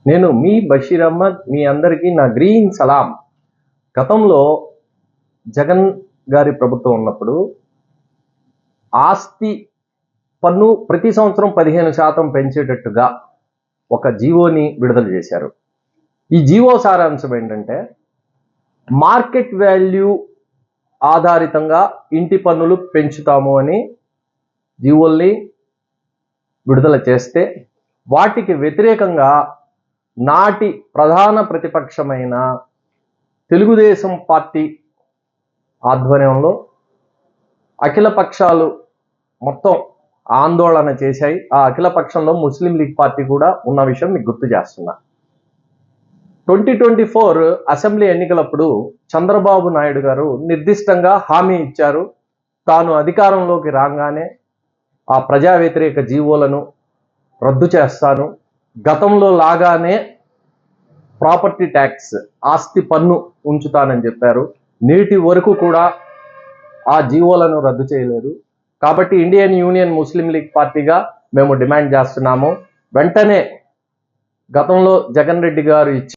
నేను మీ బషీర్ అహ్మద్. మీ అందరికీ నా గ్రీన్ సలాం. గతంలో జగన్ గారి ప్రభుత్వం ఉన్నప్పుడు ఆస్తి పన్ను ప్రతి సంవత్సరం 15% పెంచేటట్టుగా ఒక జీవోని విడుదల చేశారు. ఈ జీవో సారాంశం ఏంటంటే, మార్కెట్ వాల్యూ ఆధారితంగా ఇంటి పన్నులు పెంచుతాము అని జీవోల్ని విడుదల చేస్తే, వాటికి వ్యతిరేకంగా నాటి ప్రధాన ప్రతిపక్షమైన తెలుగుదేశం పార్టీ ఆధ్వర్యంలో అఖిల పక్షాలు మొత్తం ఆందోళన చేశాయి. ఆ అఖిల పక్షంలో ముస్లిం లీగ్ పార్టీ కూడా ఉన్న విషయం మీకు గుర్తు చేస్తున్నా. 2024 అసెంబ్లీ ఎన్నికలప్పుడు చంద్రబాబు నాయుడు గారు నిర్దిష్టంగా హామీ ఇచ్చారు, తాను అధికారంలోకి రాగానే ఆ ప్రజా వ్యతిరేక జీవోలను రద్దు చేస్తాను, గతంలో లాగానే ప్రాపర్టీ ట్యాక్స్ ఆస్తి పన్ను ఉంచుతానని చెప్పారు. నేటి వరకు కూడా ఆ జీవోలను రద్దు చేయలేదు. కాబట్టి ఇండియన్ యూనియన్ ముస్లిం లీగ్ పార్టీగా మేము డిమాండ్ చేస్తున్నాము, వెంటనే గతంలో జగన్ రెడ్డి గారు